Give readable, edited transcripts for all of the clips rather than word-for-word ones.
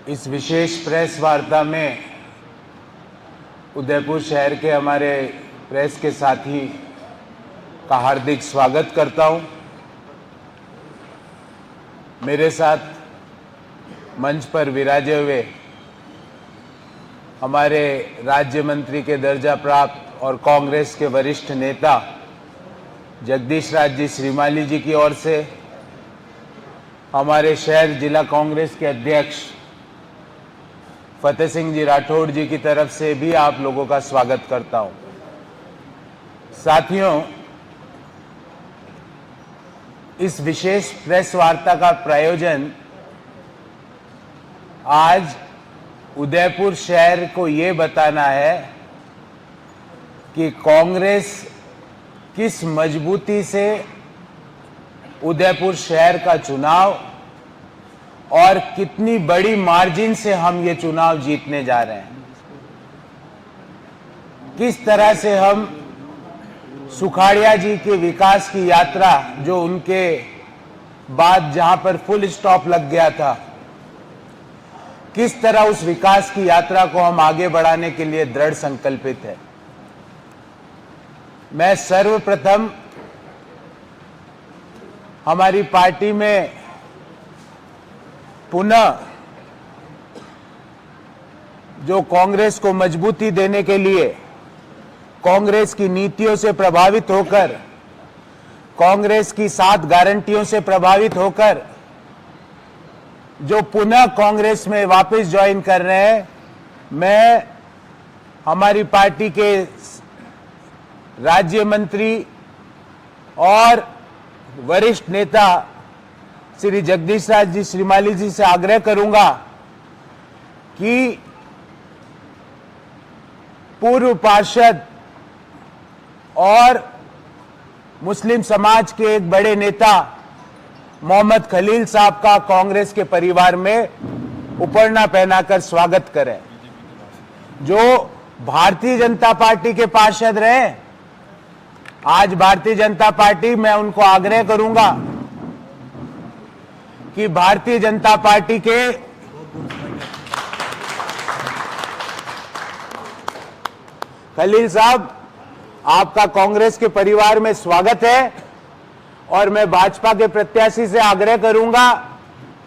इस विशेष प्रेस वार्ता में उदयपुर शहर के हमारे प्रेस के साथी का हार्दिक स्वागत करता हूं। मेरे साथ मंच पर विराजे हुए हमारे राज्य मंत्री के दर्जा प्राप्त और कांग्रेस के वरिष्ठ नेता जगदीश राज जी श्रीमाली जी की ओर से, हमारे शहर जिला कांग्रेस के अध्यक्ष फतेह सिंह जी राठौड़ जी की तरफ से भी आप लोगों का स्वागत करता हूं। साथियों, इस विशेष प्रेस वार्ता का प्रायोजन आज उदयपुर शहर को ये बताना है कि कांग्रेस किस मजबूती से उदयपुर शहर का चुनाव और कितनी बड़ी मार्जिन से हम ये चुनाव जीतने जा रहे हैं। किस तरह से हम सुखाड़िया जी के विकास की यात्रा, जो उनके बाद जहां पर फुल स्टॉप लग गया था, किस तरह उस विकास की यात्रा को हम आगे बढ़ाने के लिए दृढ़ संकल्पित है। मैं सर्वप्रथम हमारी पार्टी में पुनः जो कांग्रेस को मजबूती देने के लिए, कांग्रेस की नीतियों से प्रभावित होकर, कांग्रेस की 7 गारंटियों से प्रभावित होकर जो पुनः कांग्रेस में वापस ज्वाइन कर रहे हैं, मैं हमारी पार्टी के राज्य मंत्री और वरिष्ठ नेता श्री जगदीश राज जी श्रीमाली जी से आग्रह करूंगा कि पूर्व पार्षद और मुस्लिम समाज के एक बड़े नेता मोहम्मद खलील साहब का कांग्रेस के परिवार में उपरना पहनाकर स्वागत करें। जो भारतीय जनता पार्टी के पार्षद रहे, आज भारतीय जनता पार्टी, मैं उनको आग्रह करूंगा कि भारतीय जनता पार्टी के खलील साहब, आपका कांग्रेस के परिवार में स्वागत है और मैं भाजपा के प्रत्याशी से आग्रह करूंगा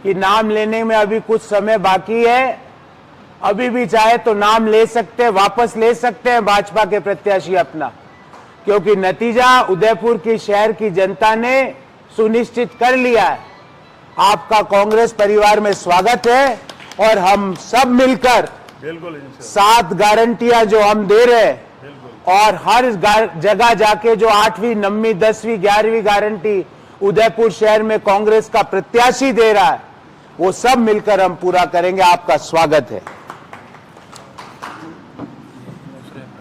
कि नाम लेने में अभी कुछ समय बाकी है, अभी भी चाहे तो नाम ले सकते हैं, वापस ले सकते हैं भाजपा के प्रत्याशी अपना, क्योंकि नतीजा उदयपुर की शहर की जनता ने सुनिश्चित कर लिया है। आपका कांग्रेस परिवार में स्वागत है और हम सब मिलकर 7 गारंटियां जो हम दे रहे हैं और हर जगह जाके जो 8वीं, 9वीं, 10वीं, 11वीं गारंटी उदयपुर शहर में कांग्रेस का प्रत्याशी दे रहा है, वो सब मिलकर हम पूरा करेंगे। आपका स्वागत है।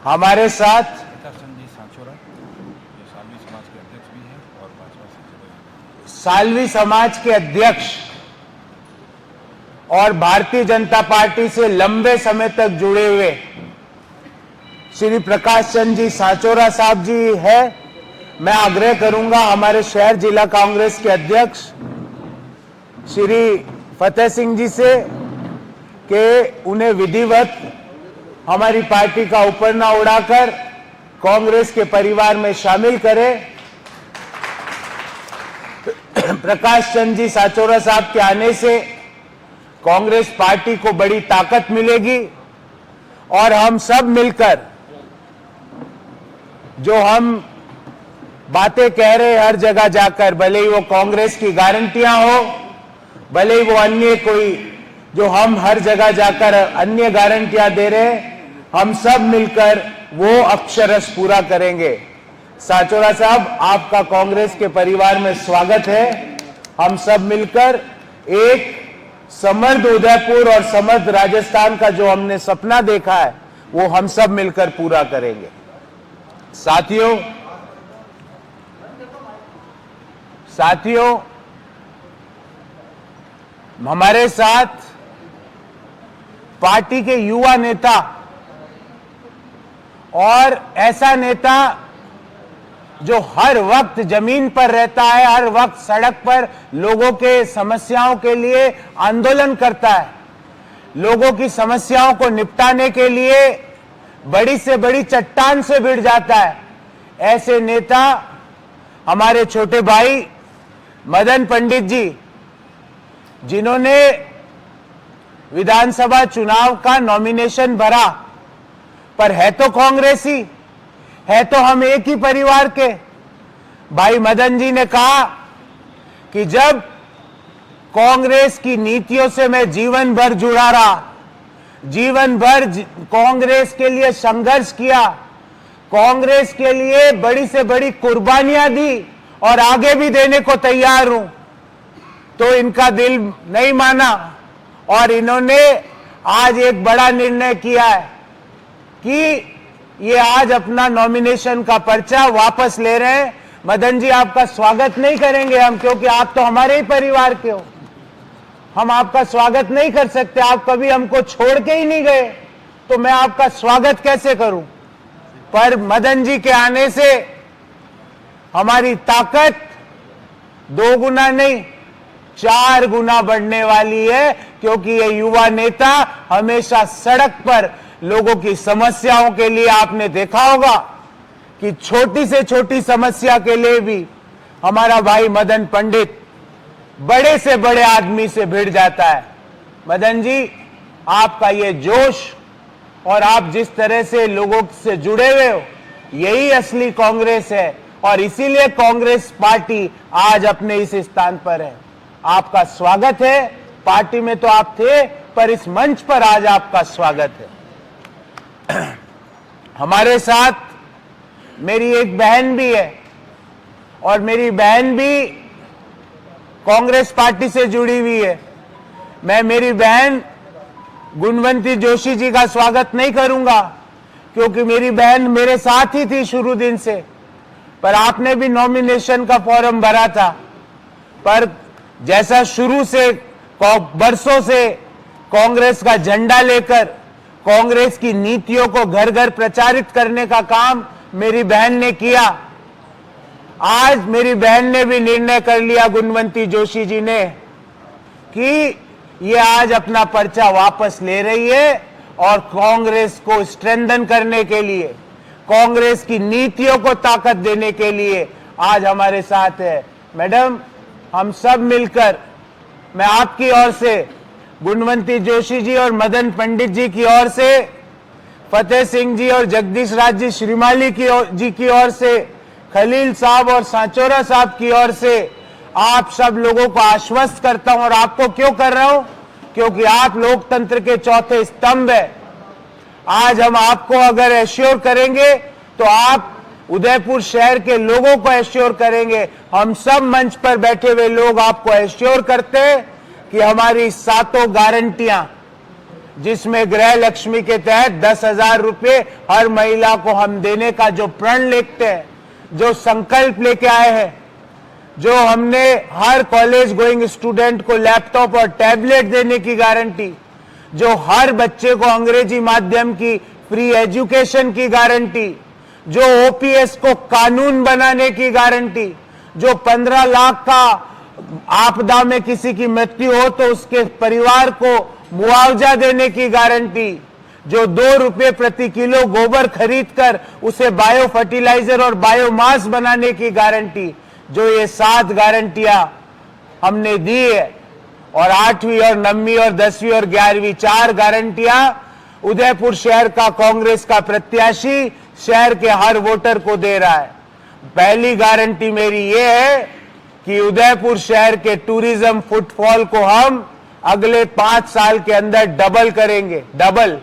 हमारे साथ सालवी समाज के अध्यक्ष और भारतीय जनता पार्टी से लंबे समय तक जुड़े हुए श्री प्रकाश चंद जी सांचोरा साहब जी है। मैं आग्रह करूंगा हमारे शहर जिला कांग्रेस के अध्यक्ष श्री फतेह सिंह जी से कि उन्हें विधिवत हमारी पार्टी का उपरना उड़ाकर कांग्रेस के परिवार में शामिल करें। प्रकाश चंद जी सांचोरा साहब के आने से कांग्रेस पार्टी को बड़ी ताकत मिलेगी और हम सब मिलकर जो हम बातें कह रहे हैं हर जगह जाकर, भले ही वो कांग्रेस की गारंटियां हो, भले ही वो अन्य कोई जो हम हर जगह जाकर अन्य गारंटियां दे रहे हैं, हम सब मिलकर वो अक्षरश पूरा करेंगे। सांचोरा साहब, आपका कांग्रेस के परिवार में स्वागत है। हम सब मिलकर एक समृद्ध उदयपुर और समृद्ध राजस्थान का जो हमने सपना देखा है, वो हम सब मिलकर पूरा करेंगे। साथियों, हमारे साथ पार्टी के युवा नेता और ऐसा नेता जो हर वक्त जमीन पर रहता है, हर वक्त सड़क पर लोगों के समस्याओं के लिए आंदोलन करता है, लोगों की समस्याओं को निपटाने के लिए बड़ी से बड़ी चट्टान से भिड़ जाता है। ऐसे नेता हमारे छोटे भाई मदन पंडित जी, जिन्होंने विधानसभा चुनाव का नॉमिनेशन भरा, पर है तो कांग्रेसी, है तो हम एक ही परिवार के। भाई मदन जी ने कहा कि जब कांग्रेस की नीतियों से मैं जीवन भर जुड़ा रहा, जीवन भर कांग्रेस के लिए संघर्ष किया, कांग्रेस के लिए बड़ी से बड़ी कुर्बानियां दी और आगे भी देने को तैयार हूं, तो इनका दिल नहीं माना और इन्होंने आज एक बड़ा निर्णय किया है कि ये आज अपना नॉमिनेशन का पर्चा वापस ले रहे हैं। मदन जी, आपका स्वागत नहीं करेंगे हम, क्योंकि आप तो हमारे ही परिवार के हो। हम आपका स्वागत नहीं कर सकते, आप कभी हमको छोड़ के ही नहीं गए, तो मैं आपका स्वागत कैसे करूं। पर मदन जी के आने से हमारी ताकत 2 गुना नहीं 4 गुना बढ़ने वाली है, क्योंकि ये युवा नेता हमेशा सड़क पर लोगों की समस्याओं के लिए, आपने देखा होगा कि छोटी से छोटी समस्या के लिए भी हमारा भाई मदन पंडित बड़े से बड़े आदमी से भिड़ जाता है। मदन जी, आपका ये जोश और आप जिस तरह से लोगों से जुड़े हुए हो, यही असली कांग्रेस है और इसीलिए कांग्रेस पार्टी आज अपने इस स्थान पर है। आपका स्वागत है। पार्टी में तो आप थे, पर इस मंच पर आज आपका स्वागत है। हमारे साथ मेरी एक बहन भी है और मेरी बहन भी कांग्रेस पार्टी से जुड़ी हुई है। मैं मेरी बहन गुणवंती जोशी जी का स्वागत नहीं करूंगा, क्योंकि मेरी बहन मेरे साथ ही थी शुरू दिन से, पर आपने भी नॉमिनेशन का फॉर्म भरा था। पर जैसा शुरू से बरसों से कांग्रेस का झंडा लेकर कांग्रेस की नीतियों को घर घर प्रचारित करने का काम मेरी बहन ने किया, आज मेरी बहन ने भी निर्णय कर लिया, गुणवंती जोशी जी ने, कि ये आज अपना पर्चा वापस ले रही है और कांग्रेस को स्ट्रेंथन करने के लिए, कांग्रेस की नीतियों को ताकत देने के लिए आज हमारे साथ है। मैडम, हम सब मिलकर, मैं आपकी ओर से, गुणवंती जोशी जी और मदन पंडित जी की ओर से, फतेह सिंह जी और जगदीश राज जी श्रीमाली जी की ओर से, खलील साहब और सांचोरा साहब की ओर से आप सब लोगों को आश्वस्त करता हूं। और आपको क्यों कर रहा हूं? क्योंकि आप लोकतंत्र के चौथे स्तंभ है। आज हम आपको अगर एश्योर करेंगे तो आप उदयपुर शहर के लोगों को एश्योर करेंगे। हम सब मंच पर बैठे हुए लोग आपको एश्योर करते हैं कि हमारी 7 गारंटियां, जिसमें गृह लक्ष्मी के तहत 10,000 रुपए हर महिला को हम देने का जो प्रण लेते हैं, जो संकल्प लेके आए हैं, जो हमने हर कॉलेज गोइंग स्टूडेंट को लैपटॉप और टैबलेट देने की गारंटी, जो हर बच्चे को अंग्रेजी माध्यम की फ्री एजुकेशन की गारंटी, जो ओपीएस को कानून बनाने की गारंटी, जो 15 लाख का आपदा में किसी की मृत्यु हो तो उसके परिवार को मुआवजा देने की गारंटी, जो 2 रुपए प्रति किलो गोबर खरीदकर उसे बायो फर्टिलाइजर और बायोमास बनाने की गारंटी, जो ये 7 गारंटियां हमने दी है, और 8वीं और 9वीं और 10वीं और 11वीं 4 गारंटियां उदयपुर शहर का कांग्रेस का प्रत्याशी शहर के हर वोटर को दे रहा है। पहली गारंटी मेरी ये है कि उदयपुर शहर के टूरिज्म फुटफॉल को हम अगले 5 साल के अंदर डबल करेंगे, डबल,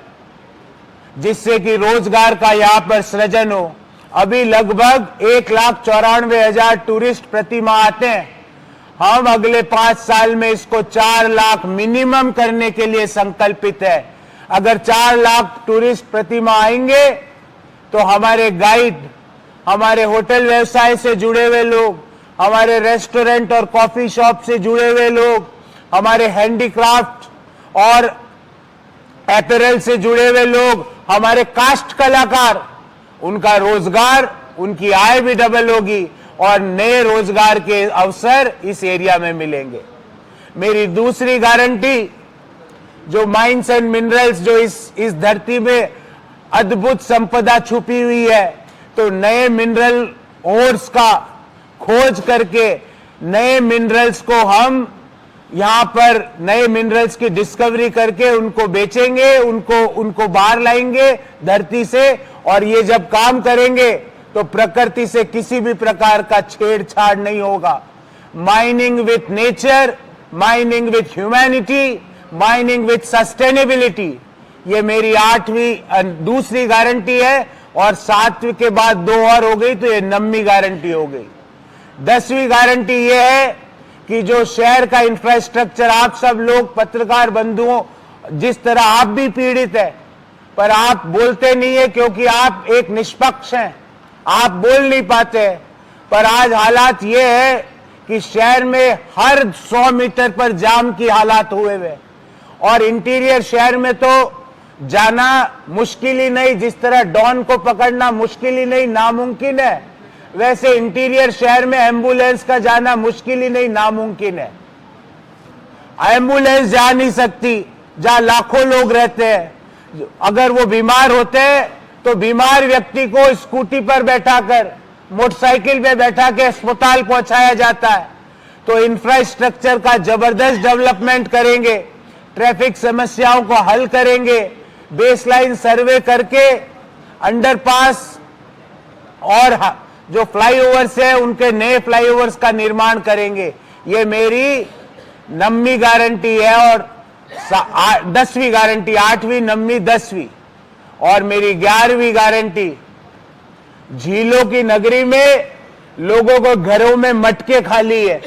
जिससे कि रोजगार का यहां पर सृजन हो। अभी लगभग 1,94,000 टूरिस्ट प्रति माह आते हैं। हम अगले 5 साल में इसको 4 लाख मिनिमम करने के लिए संकल्पित है। अगर 4 लाख टूरिस्ट प्रति माह आएंगे तो हमारे गाइड, हमारे होटल व्यवसाय से जुड़े हुए लोग, हमारे रेस्टोरेंट और कॉफी शॉप से जुड़े हुए लोग, हमारे हैंडीक्राफ्ट और अपैरल से जुड़े हुए लोग, हमारे कास्ट कलाकार, उनका रोजगार, उनकी आय भी डबल होगी और नए रोजगार के अवसर इस एरिया में मिलेंगे। मेरी दूसरी गारंटी जो माइंस एंड मिनरल्स जो इस धरती में अद्भुत संपदा छुपी हुई है, तो नए मिनरल ओर्स का खोज करके नए मिनरल्स को हम यहां पर नए मिनरल्स की डिस्कवरी करके उनको बेचेंगे, उनको बाहर लाएंगे धरती से। और ये जब काम करेंगे तो प्रकृति से किसी भी प्रकार का छेड़छाड़ नहीं होगा। Mining with nature, mining with humanity, mining with sustainability, ये मेरी 8वीं दूसरी गारंटी है। और 7वीं के बाद 2 और हो गई तो ये 9वीं गारंटी हो गई। 10वीं गारंटी ये है कि जो शहर का इंफ्रास्ट्रक्चर, आप सब लोग पत्रकार बंधुओं, जिस तरह आप भी पीड़ित है, पर आप बोलते नहीं है क्योंकि आप एक निष्पक्ष हैं, आप बोल नहीं पाते। पर आज हालात ये है कि शहर में हर 100 मीटर पर जाम की हालात हुए हुए, और इंटीरियर शहर में तो जाना मुश्किल ही नहीं, जिस तरह डॉन को पकड़ना मुश्किल ही नहीं, नामुमकिन है, वैसे इंटीरियर शहर में एम्बुलेंस का जाना मुश्किल ही नहीं, नामुमकिन है। एम्बुलेंस जा नहीं सकती जहां लाखों लोग रहते हैं। अगर वो बीमार होते हैं तो बीमार व्यक्ति को स्कूटी पर बैठाकर, मोटरसाइकिल पे बैठा के अस्पताल पहुंचाया जाता है। तो इंफ्रास्ट्रक्चर का जबरदस्त डेवलपमेंट करेंगे, ट्रैफिक समस्याओं को हल करेंगे, बेसलाइन सर्वे करके अंडरपास और जो फ्लाईओवर्स है उनके नए फ्लाईओवर्स का निर्माण करेंगे। ये मेरी 9वीं गारंटी है। और 10वीं गारंटी, 8वीं, 9वीं, 10वीं, और मेरी 11वीं गारंटी, झीलों की नगरी में लोगों को घरों में मटके खाली है।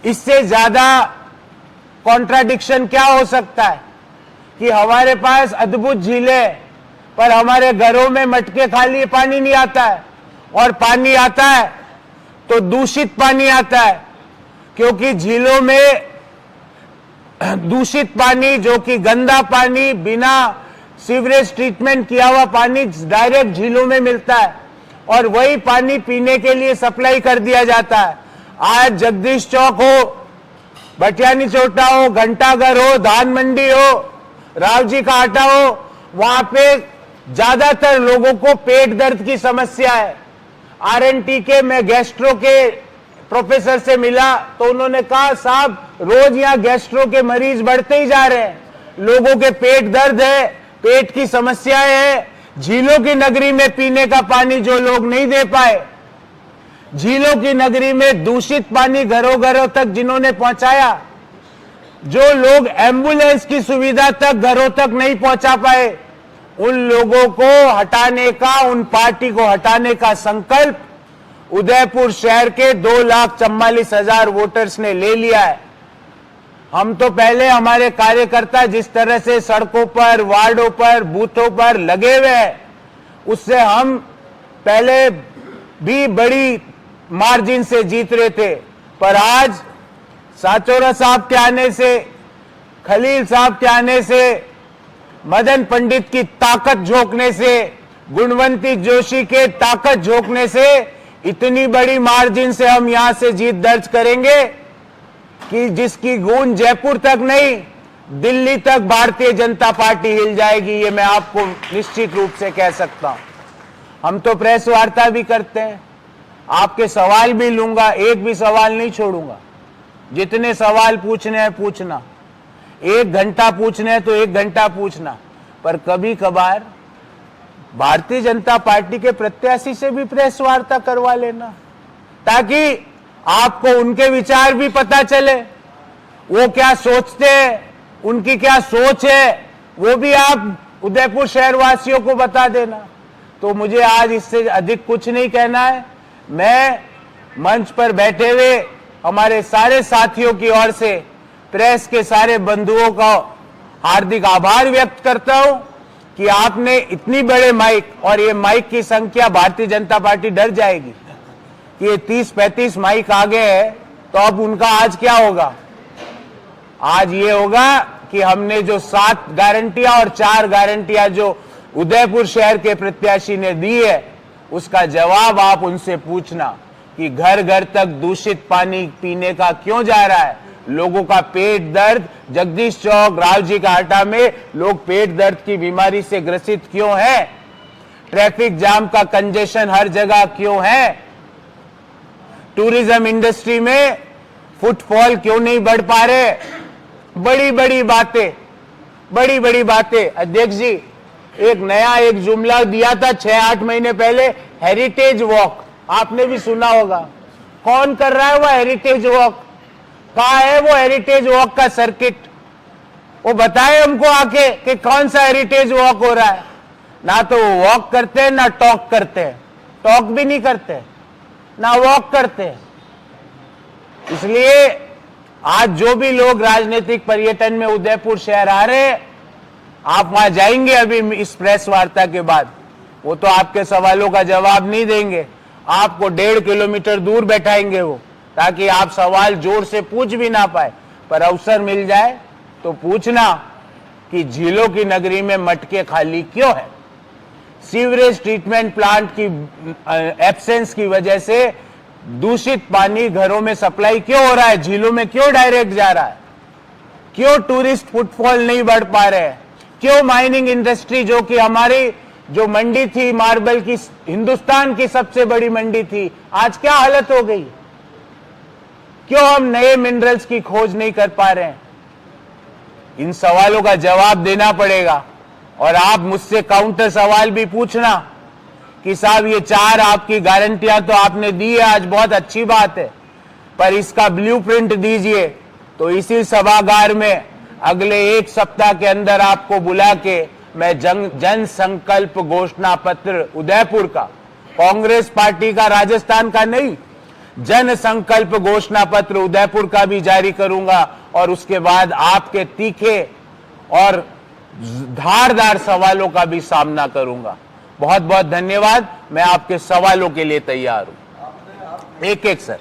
इससे ज्यादा कॉन्ट्राडिक्शन क्या हो सकता है कि हमारे पास अद्भुत झीलें पर हमारे घरों में मटके खाली, पानी नहीं आता है। और पानी आता है तो दूषित पानी आता है, क्योंकि झीलों में दूषित पानी, जो कि गंदा पानी, बिना सीवरेज ट्रीटमेंट किया हुआ पानी डायरेक्ट झीलों में मिलता है, और वही पानी पीने के लिए सप्लाई कर दिया जाता है। आज जगदीश चौक हो, भटियानी चौटा हो, घंटाघर हो, धान मंडी हो, रावजी का आटा हो, वहां पे ज्यादातर लोगों को पेट दर्द की समस्या है। आरएनटी के मैं गैस्ट्रो के प्रोफेसर से मिला तो उन्होंने कहा, साहब रोज यहाँ गैस्ट्रो के मरीज बढ़ते ही जा रहे हैं, लोगों के पेट दर्द है, पेट की समस्याएं है। झीलों की नगरी में पीने का पानी जो लोग नहीं दे पाए, झीलों की नगरी में दूषित पानी घरों घरों तक जिन्होंने पहुंचाया, जो लोग एम्बुलेंस की सुविधा तक घरों तक नहीं पहुंचा पाए, उन लोगों को हटाने का, उन पार्टी को हटाने का संकल्प उदयपुर शहर के 2,44,000 वोटर्स ने ले लिया है। हम तो पहले हमारे कार्यकर्ता जिस तरह से सड़कों पर, वार्डों पर, बूथों पर लगे हुए हैं, उससे हम पहले भी बड़ी मार्जिन से जीत रहे थे। पर आज साचोरा साहब के आने से, खलील साहब के आने से, मदन पंडित की ताकत झोंकने से, गुणवंती जोशी के ताकत झोंकने से इतनी बड़ी मार्जिन से हम यहां से जीत दर्ज करेंगे कि जिसकी गूंज जयपुर तक नहीं, दिल्ली तक भारतीय जनता पार्टी हिल जाएगी। ये मैं आपको निश्चित रूप से कह सकता हूं। हम तो प्रेस वार्ता भी करते हैं, आपके सवाल भी लूंगा, एक भी सवाल नहीं छोड़ूंगा। जितने सवाल पूछने हैं पूछना, 1 घंटा पूछने हैं तो 1 घंटा पूछना, पर कभी कभार भारतीय जनता पार्टी के प्रत्याशी से भी प्रेस वार्ता करवा लेना, ताकि आपको उनके विचार भी पता चले, वो क्या सोचते हैं, उनकी क्या सोच है, वो भी आप उदयपुर शहरवासियों को बता देना। तो मुझे आज इससे अधिक कुछ नहीं कहना है। मैं मंच पर बैठे हुए हमारे सारे साथियों की ओर से प्रेस के सारे बंधुओं का हार्दिक आभार व्यक्त करता हूं कि आपने इतनी बड़े माइक, और ये माइक की संख्या भारतीय जनता पार्टी डर जाएगी कि ये 30-35 माइक आ गए हैं, तो अब उनका आज क्या होगा? आज ये होगा कि हमने जो 7 गारंटियां और 4 गारंटियां जो उदयपुर शहर के प्रत्याशी ने दी है, उसका जवाब आप उनसे पूछना कि घर घर तक दूषित पानी पीने का क्यों जा रहा है, लोगों का पेट दर्द, जगदीश चौक, रावजी का आटा में लोग पेट दर्द की बीमारी से ग्रसित क्यों हैं? ट्रैफिक जाम का कंजेशन हर जगह क्यों है? टूरिज्म इंडस्ट्री में फुटफॉल क्यों नहीं बढ़ पा रहे? बड़ी बड़ी बातें। अध्यक्ष जी, एक जुमला दिया था 6-8 महीने पहले, हेरिटेज वॉक, आपने भी सुना होगा। कौन कर रहा है वो हेरिटेज वॉक? कहाँ है वो हेरिटेज वॉक का सर्किट? वो बताए हमको आके कि कौन सा हेरिटेज वॉक हो रहा है। ना तो वो वॉक करते हैं, ना टॉक करते हैं। टॉक भी नहीं करते, ना वॉक करते हैं। इसलिए आज जो भी लोग राजनीतिक पर्यटन में उदयपुर शहर आ रहे हैं, आप वहां जाएंगे अभी इस प्रेस वार्ता के बाद, वो तो आपके सवालों का जवाब नहीं देंगे। आपको 1.5 किलोमीटर दूर बैठाएंगे वो, ताकि आप सवाल जोर से पूछ भी ना पाए। पर अवसर मिल जाए तो पूछना कि झीलों की नगरी में मटके खाली क्यों है? सीवरेज ट्रीटमेंट प्लांट की एब्सेंस की वजह से दूषित पानी घरों में सप्लाई क्यों हो रहा है? झीलों में क्यों डायरेक्ट जा रहा है? क्यों टूरिस्ट फुटफॉल नहीं बढ़ पा रहे हैं? क्यों माइनिंग इंडस्ट्री, जो कि हमारी जो मंडी थी मार्बल की, हिंदुस्तान की सबसे बड़ी मंडी थी, आज क्या हालत हो गई? क्यों हम नए मिनरल्स की खोज नहीं कर पा रहे हैं? इन सवालों का जवाब देना पड़ेगा। और आप मुझसे काउंटर सवाल भी पूछना कि साहब ये 4 आपकी गारंटियां तो आपने दी है, आज बहुत अच्छी बात है, पर इसका ब्लूप्रिंट दीजिए। तो इसी सभागार में अगले 1 सप्ताह के अंदर आपको बुला के मैं जन संकल्प घोषणा पत्र उदयपुर का, कांग्रेस पार्टी का राजस्थान का नहीं, जन संकल्प घोषणा पत्र उदयपुर का भी जारी करूंगा। और उसके बाद आपके तीखे और धारदार सवालों का भी सामना करूंगा। बहुत बहुत धन्यवाद। मैं आपके सवालों के लिए तैयार हूं। एक सर।